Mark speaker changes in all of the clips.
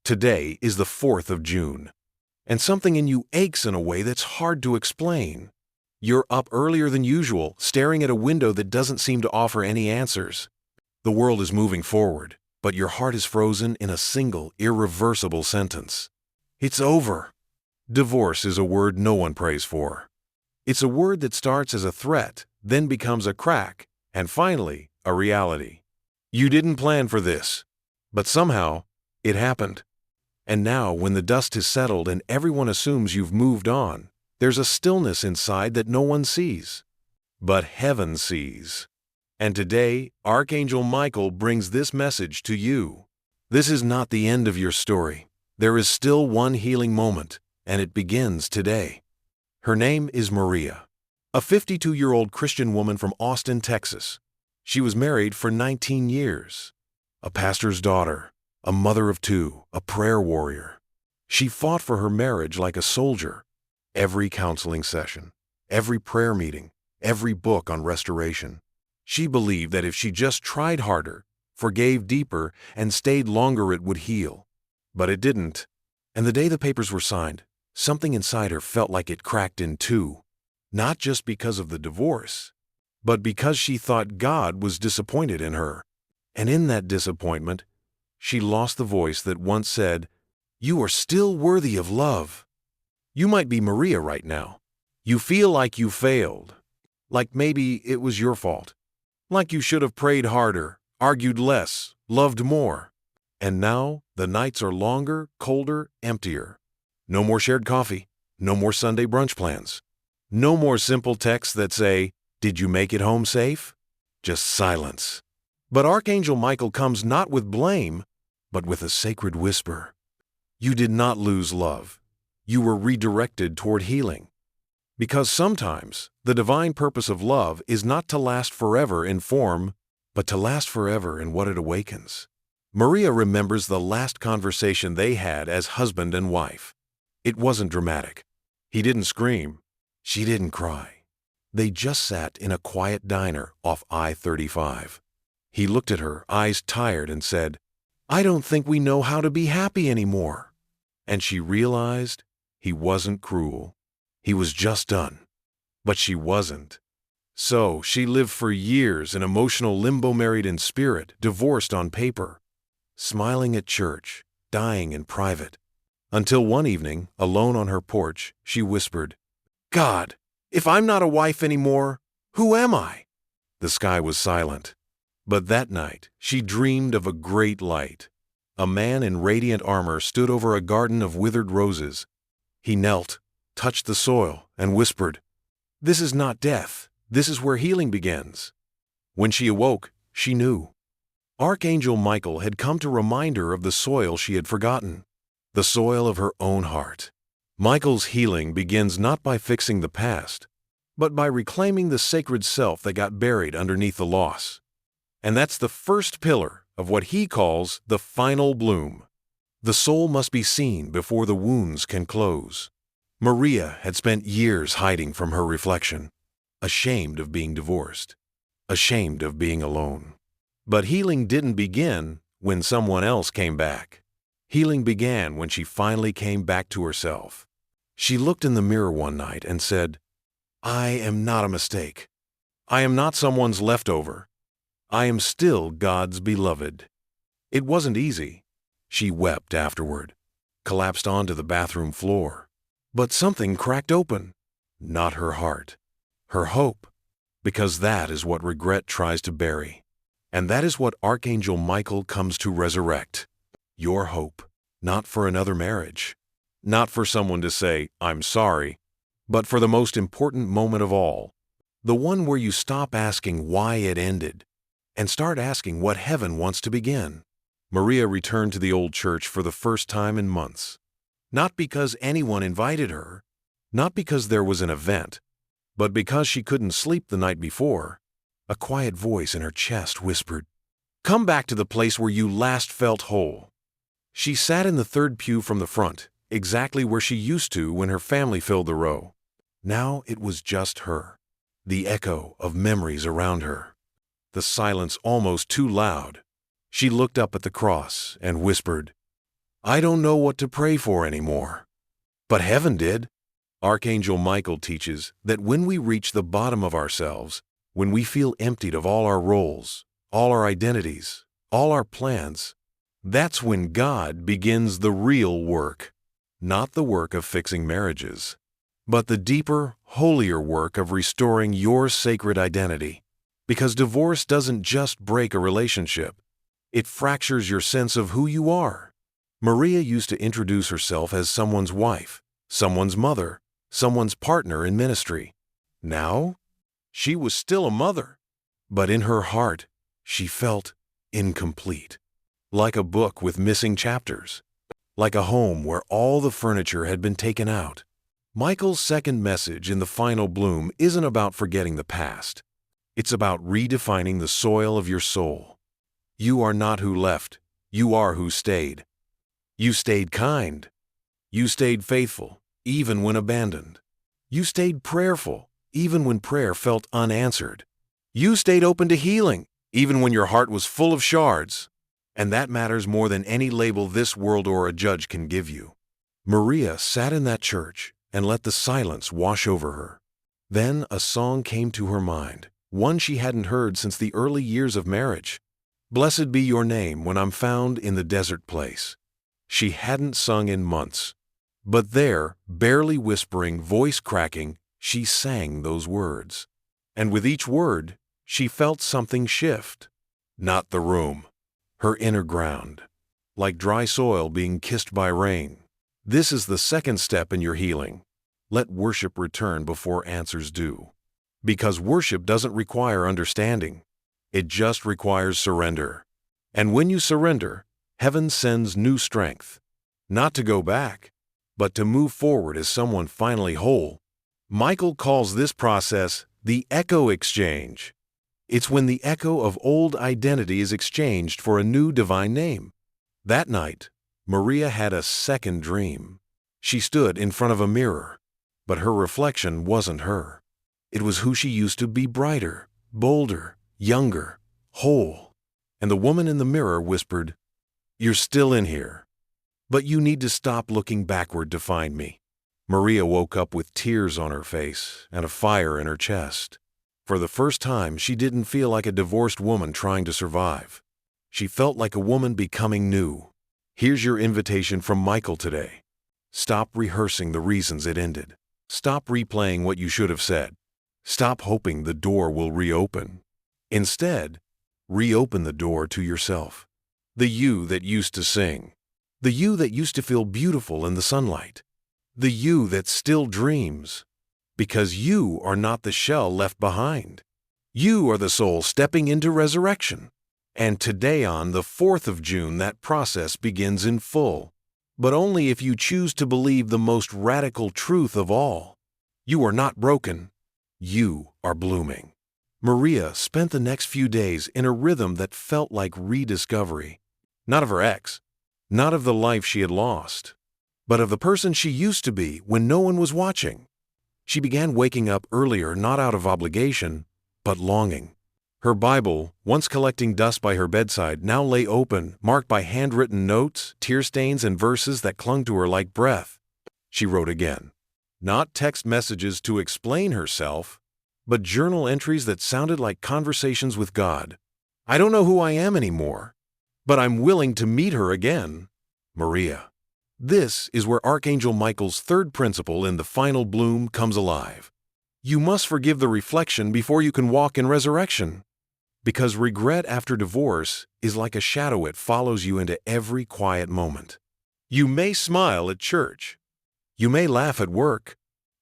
Speaker 1: Today is the 4th of June, and something in you aches in a way that's hard to explain. You're up earlier than usual, staring at a window that doesn't seem to offer any answers. The world is moving forward, but your heart is frozen in a single, irreversible sentence. It's over. Divorce is a word no one prays for. It's a word that starts as a threat, then becomes a crack, and finally, a reality. You didn't plan for this, but somehow, it happened. And now, when the dust has settled and everyone assumes you've moved on, there's a stillness inside that no one sees. But heaven sees. And today, Archangel Michael brings this message to you. This is not the end of your story. There is still one healing moment, and it begins today. Her name is Maria, a 52-year-old Christian woman from Austin, Texas. She was married for 19 years. A pastor's daughter, a mother of 2, a prayer warrior. She fought for her marriage like a soldier. Every counseling session, every prayer meeting, every book on restoration. She believed that if she just tried harder, forgave deeper, and stayed longer, it would heal. But it didn't. And the day the papers were signed, something inside her felt like it cracked in two. Not just because of the divorce, but because she thought God was disappointed in her. And in that disappointment, she lost the voice that once said, "You are still worthy of love." You might be Maria right now. You feel like you failed. Like maybe it was your fault. Like you should have prayed harder, argued less, loved more. And now the nights are longer, colder, emptier. No more shared coffee. No more Sunday brunch plans. No more simple texts that say, "Did you make it home safe?" Just silence. But Archangel Michael comes not with blame, but with a sacred whisper. You did not lose love. You were redirected toward healing. Because sometimes the divine purpose of love is not to last forever in form, but to last forever in what it awakens. Maria remembers the last conversation they had as husband and wife. It wasn't dramatic. He didn't scream. She didn't cry. They just sat in a quiet diner off I-35. He looked at her, eyes tired, and said, "I don't think we know how to be happy anymore." And she realized he wasn't cruel. He was just done. But she wasn't. So she lived for years in emotional limbo, married in spirit, divorced on paper, smiling at church, dying in private. Until one evening, alone on her porch, she whispered, "God, if I'm not a wife anymore, who am I?" The sky was silent. But that night, she dreamed of a great light. A man in radiant armor stood over a garden of withered roses. He knelt, touched the soil, and whispered, "This is not death. This is where healing begins." When she awoke, she knew. Archangel Michael had come to remind her of the soil she had forgotten, the soil of her own heart. Michael's healing begins not by fixing the past, but by reclaiming the sacred self that got buried underneath the loss. And that's the first pillar of what he calls the final bloom. The soul must be seen before the wounds can close. Maria had spent years hiding from her reflection, ashamed of being divorced, ashamed of being alone. But healing didn't begin when someone else came back. Healing began when she finally came back to herself. She looked in the mirror one night and said, "I am not a mistake. I am not someone's leftover. I am still God's beloved." It wasn't easy. She wept afterward, collapsed onto the bathroom floor. But something cracked open. Not her heart, her hope, because that is what regret tries to bury. And that is what Archangel Michael comes to resurrect. Your hope, not for another marriage, not for someone to say, "I'm sorry," but for the most important moment of all, the one where you stop asking why it ended and start asking what heaven wants to begin. Maria returned to the old church for the first time in months. Not because anyone invited her, not because there was an event, but because she couldn't sleep the night before. A quiet voice in her chest whispered, "Come back to the place where you last felt whole." She sat in the third pew from the front, exactly where she used to when her family filled the row. Now it was just her, the echo of memories around her, the silence almost too loud. She looked up at the cross and whispered, I don't know what to pray for anymore. But heaven did. Archangel Michael teaches that when we reach the bottom of ourselves, when we feel emptied of all our roles, all our identities, all our plans, that's when God begins the real work. Not the work of fixing marriages, but the deeper, holier work of restoring your sacred identity. Because divorce doesn't just break a relationship, it fractures your sense of who you are. Maria used to introduce herself as someone's wife, someone's mother, someone's partner in ministry. Now, she was still a mother, but in her heart, she felt incomplete. Like a book with missing chapters. Like a home where all the furniture had been taken out. Michael's second message in the final bloom isn't about forgetting the past. It's about redefining the soil of your soul. You are not who left, you are who stayed. You stayed kind. You stayed faithful, even when abandoned. You stayed prayerful, even when prayer felt unanswered. You stayed open to healing, even when your heart was full of shards. And that matters more than any label this world or a judge can give you. Maria sat in that church and let the silence wash over her. Then a song came to her mind, one she hadn't heard since the early years of marriage. Blessed be your name when I'm found in the desert place. She hadn't sung in months. But there, barely whispering, voice cracking, she sang those words. And with each word, she felt something shift. Not the room. Her inner ground, like dry soil being kissed by rain. This is the second step in your healing. Let worship return before answers do. Because worship doesn't require understanding. It just requires surrender. And when you surrender, heaven sends new strength. Not to go back, but to move forward as someone finally whole. Michael calls this process the echo exchange. It's when the echo of old identity is exchanged for a new divine name. That night, Maria had a second dream. She stood in front of a mirror, but her reflection wasn't her. It was who she used to be, brighter, bolder, younger, whole. And the woman in the mirror whispered, "You're still in here, but you need to stop looking backward to find me." Maria woke up with tears on her face and a fire in her chest. For the first time, she didn't feel like a divorced woman trying to survive. She felt like a woman becoming new. Here's your invitation from Michael today. Stop rehearsing the reasons it ended. Stop replaying what you should have said. Stop hoping the door will reopen. Instead, reopen the door to yourself. The you that used to sing. The you that used to feel beautiful in the sunlight. The you that still dreams. Because you are not the shell left behind. You are the soul stepping into resurrection. And today on the 4th of June, that process begins in full. But only if you choose to believe the most radical truth of all. You are not broken. You are blooming. Maria spent the next few days in a rhythm that felt like rediscovery. Not of her ex, not of the life she had lost, but of the person she used to be when no one was watching. She began waking up earlier not out of obligation, but longing. Her Bible, once collecting dust by her bedside, now lay open, marked by handwritten notes, tear stains, and verses that clung to her like breath. She wrote again. Not text messages to explain herself, but journal entries that sounded like conversations with God. I don't know who I am anymore, but I'm willing to meet her again. Maria. This is where Archangel Michael's third principle in the final bloom comes alive. You must forgive the reflection before you can walk in resurrection. Because regret after divorce is like a shadow, it follows you into every quiet moment. You may smile at church. You may laugh at work.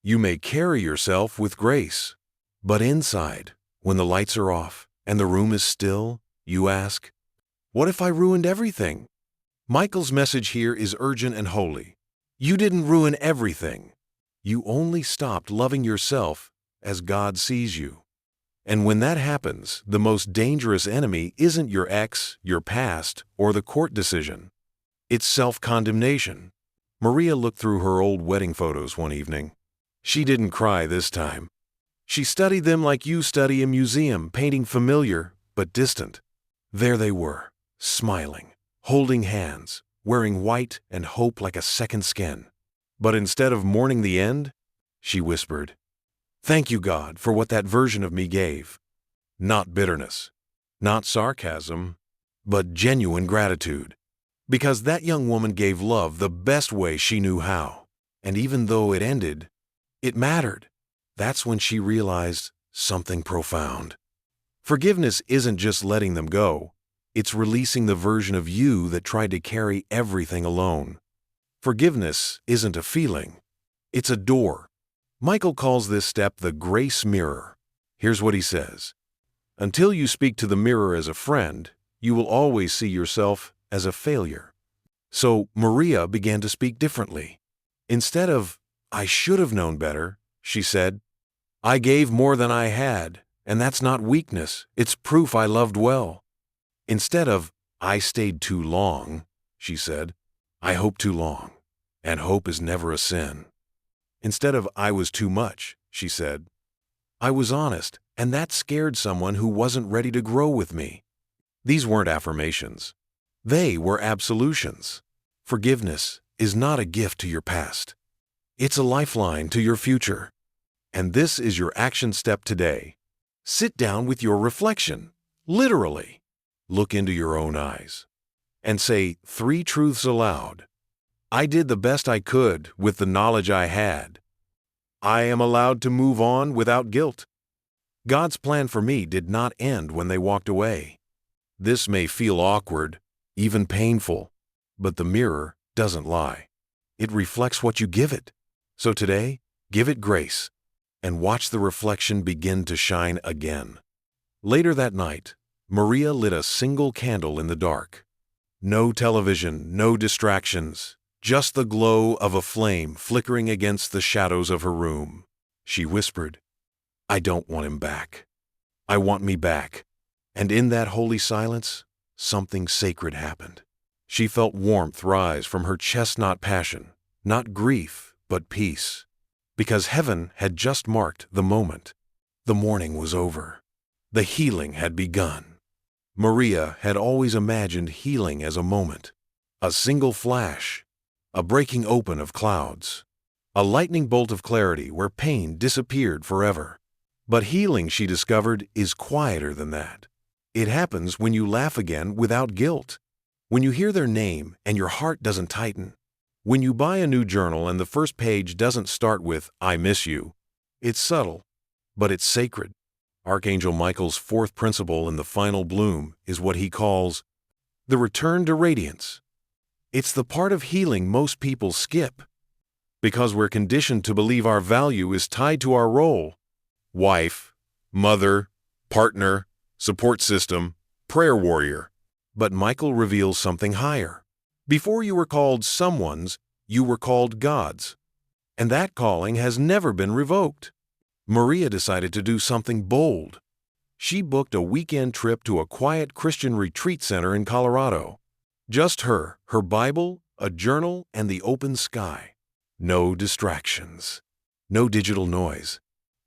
Speaker 1: You may carry yourself with grace. But inside, when the lights are off and the room is still, you ask, what if I ruined everything? Michael's message here is urgent and holy. You didn't ruin everything. You only stopped loving yourself as God sees you. And when that happens, the most dangerous enemy isn't your ex, your past, or the court decision. It's self-condemnation. Maria looked through her old wedding photos one evening. She didn't cry this time. She studied them like you study a museum, painting familiar but distant. There they were, smiling, holding hands, wearing white and hope like a second skin. But instead of mourning the end, she whispered, "Thank you, God, for what that version of me gave." Not bitterness, not sarcasm, but genuine gratitude. Because that young woman gave love the best way she knew how. And even though it ended, it mattered. That's when she realized something profound. Forgiveness isn't just letting them go. It's releasing the version of you that tried to carry everything alone. Forgiveness isn't a feeling. It's a door. Michael calls this step the grace mirror. Here's what he says. Until you speak to the mirror as a friend, you will always see yourself as a failure. So Maria began to speak differently. Instead of, "I should have known better," she said, "I gave more than I had, and that's not weakness, it's proof I loved well." Instead of, "I stayed too long," she said, "I hoped too long, and hope is never a sin." Instead of, "I was too much," she said, "I was honest, and that scared someone who wasn't ready to grow with me." These weren't affirmations. They were absolutions. Forgiveness is not a gift to your past. It's a lifeline to your future. And this is your action step today. Sit down with your reflection, literally. Look into your own eyes and say 3 truths aloud. I did the best I could with the knowledge I had. I am allowed to move on without guilt. God's plan for me did not end when they walked away. This may feel awkward, even painful, but the mirror doesn't lie. It reflects what you give it. So today, give it grace and watch the reflection begin to shine again. Later that night, Maria lit a single candle in the dark. No television, no distractions, just the glow of a flame flickering against the shadows of her room. She whispered, "I don't want him back. I want me back." And in that holy silence, something sacred happened. She felt warmth rise from her chest-knot passion, not grief, but peace. Because heaven had just marked the moment. The mourning was over. The healing had begun. Maria had always imagined healing as a moment, a single flash, a breaking open of clouds, a lightning bolt of clarity where pain disappeared forever. But healing, she discovered, is quieter than that. It happens when you laugh again without guilt, when you hear their name and your heart doesn't tighten, when you buy a new journal and the first page doesn't start with, "I miss you." It's subtle, but it's sacred. Archangel Michael's 4th principle in the final bloom is what he calls the return to radiance. It's the part of healing most people skip because we're conditioned to believe our value is tied to our role: wife, mother, partner, support system, prayer warrior. But Michael reveals something higher. Before you were called someone's, you were called God's. And that calling has never been revoked. Maria decided to do something bold. She booked a weekend trip to a quiet Christian retreat center in Colorado. Just her Bible, a journal, and the open sky. No distractions. No digital noise.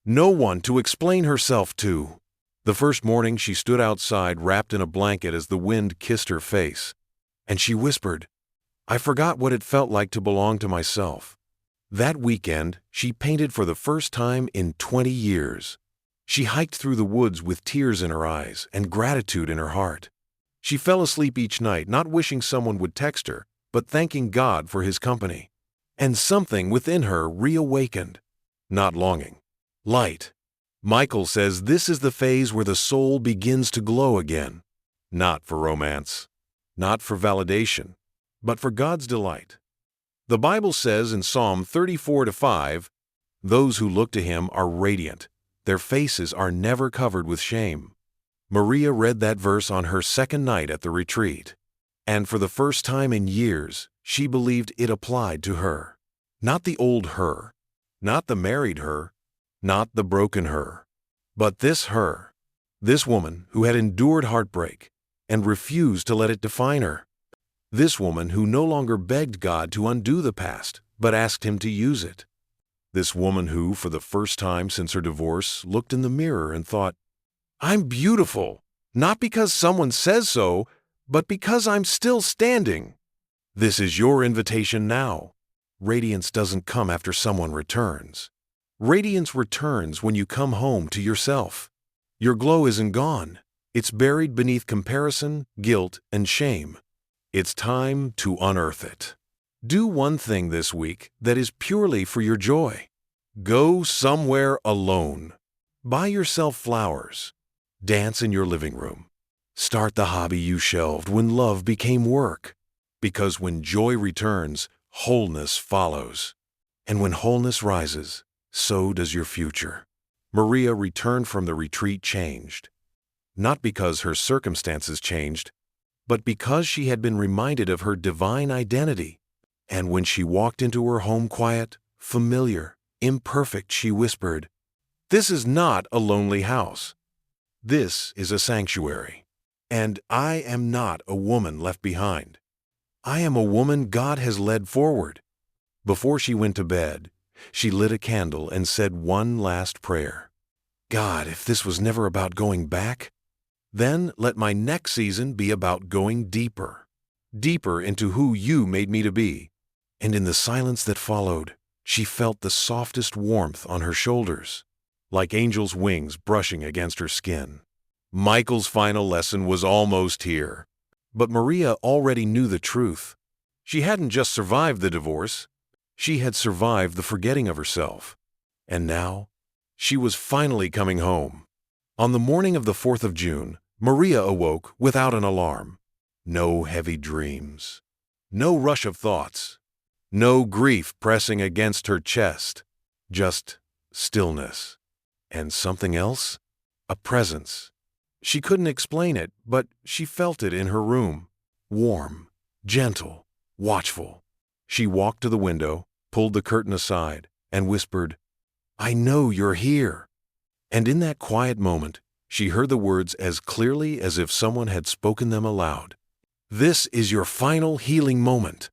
Speaker 1: No one to explain herself to. The first morning she stood outside wrapped in a blanket as the wind kissed her face. And she whispered, "I forgot what it felt like to belong to myself." That weekend, she painted for the first time in 20 years. She hiked through the woods with tears in her eyes and gratitude in her heart. She fell asleep each night not wishing someone would text her, but thanking God for his company. And something within her reawakened. Not longing. Light. Michael says this is the phase where the soul begins to glow again. Not for romance. Not for validation. But for God's delight. The Bible says in Psalm 34-5, "Those who look to him are radiant. Their faces are never covered with shame." Maria read that verse on her second night at the retreat. And for the first time in years, she believed it applied to her. Not the old her. Not the married her. Not the broken her. But this her. This woman who had endured heartbreak and refused to let it define her. This woman who no longer begged God to undo the past, but asked him to use it. This woman who, for the first time since her divorce, looked in the mirror and thought, "I'm beautiful, not because someone says so, but because I'm still standing." This is your invitation now. Radiance doesn't come after someone returns. Radiance returns when you come home to yourself. Your glow isn't gone. It's buried beneath comparison, guilt, and shame. It's time to unearth it. Do one thing this week that is purely for your joy. Go somewhere alone. Buy yourself flowers. Dance in your living room. Start the hobby you shelved when love became work. Because when joy returns, wholeness follows. And when wholeness rises, so does your future. Maria returned from the retreat changed. Not because her circumstances changed, but because she had been reminded of her divine identity. And when she walked into her home quiet, familiar, imperfect, she whispered, "This is not a lonely house. This is a sanctuary. And I am not a woman left behind. I am a woman God has led forward." Before she went to bed, she lit a candle and said one last prayer. "God, if this was never about going back, then let my next season be about going deeper, deeper into who you made me to be." And in the silence that followed, she felt the softest warmth on her shoulders, like angels' wings brushing against her skin. Michael's final lesson was almost here. But Maria already knew the truth. She hadn't just survived the divorce. She had survived the forgetting of herself. And now, she was finally coming home. On the morning of the 4th of June, Maria awoke without an alarm. No heavy dreams. No rush of thoughts. No grief pressing against her chest. Just stillness. And something else? A presence. She couldn't explain it, but she felt it in her room. Warm, gentle, watchful. She walked to the window, pulled the curtain aside, and whispered, "I know you're here." And in that quiet moment, she heard the words as clearly as if someone had spoken them aloud. "This is your final healing moment."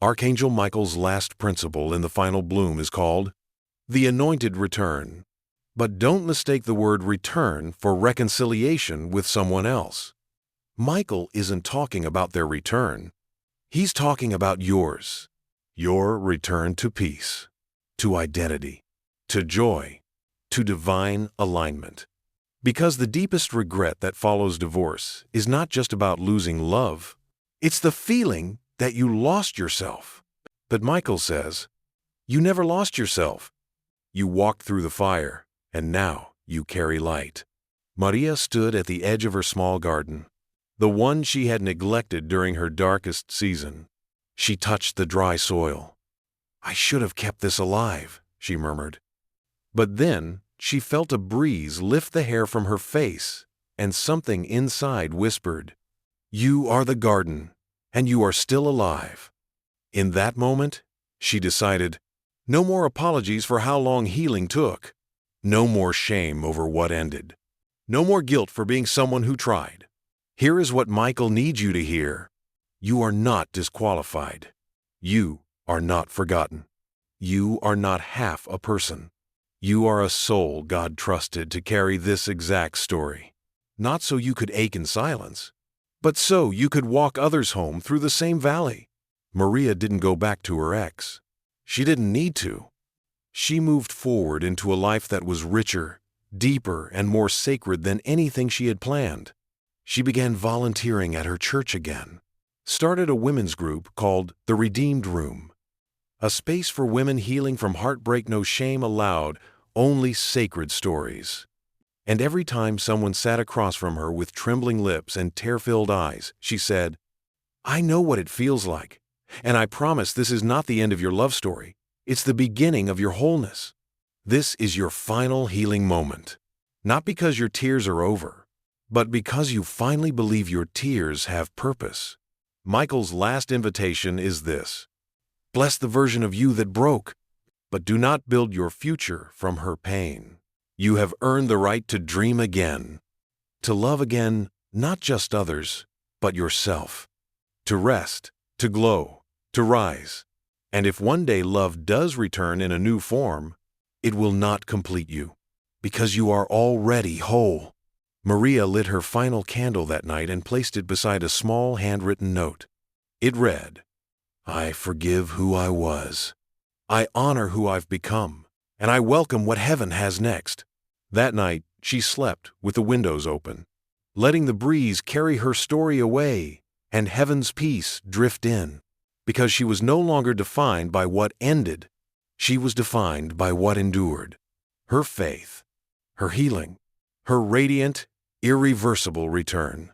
Speaker 1: Archangel Michael's last principle in the final bloom is called the anointed return. But don't mistake the word return for reconciliation with someone else. Michael isn't talking about their return. He's talking about yours. Your return to peace, to identity, to joy, to divine alignment. Because the deepest regret that follows divorce is not just about losing love. It's the feeling that you lost yourself. But Michael says, you never lost yourself. You walked through the fire. And now you carry light. Maria stood at the edge of her small garden, the one she had neglected during her darkest season. She touched the dry soil. "I should have kept this alive," she murmured. But then she felt a breeze lift the hair from her face, and something inside whispered, "You are the garden, and you are still alive." In that moment, she decided, no more apologies for how long healing took. No more shame over what ended. No more guilt for being someone who tried. Here is what Michael needs you to hear. You are not disqualified. You are not forgotten. You are not half a person. You are a soul God trusted to carry this exact story. Not so you could ache in silence, but so you could walk others home through the same valley. Maria didn't go back to her ex. She didn't need to. She moved forward into a life that was richer, deeper, and more sacred than anything she had planned. She began volunteering at her church again, started a women's group called The Redeemed Room, a space for women healing from heartbreak, no shame allowed, only sacred stories. And every time someone sat across from her with trembling lips and tear-filled eyes, she said, "I know what it feels like, and I promise this is not the end of your love story. It's the beginning of your wholeness. This is your final healing moment. Not because your tears are over, but because you finally believe your tears have purpose." Michael's last invitation is this: bless the version of you that broke, but do not build your future from her pain. You have earned the right to dream again, to love again, not just others, but yourself, to rest, to glow, to rise. And if one day love does return in a new form, it will not complete you, because you are already whole. Maria lit her final candle that night and placed it beside a small handwritten note. It read, I forgive who I was. I honor who I've become, and I welcome what heaven has next. That night, she slept with the windows open, letting the breeze carry her story away and heaven's peace drift in. Because she was no longer defined by what ended, she was defined by what endured. Her faith, her healing, her radiant, irreversible return.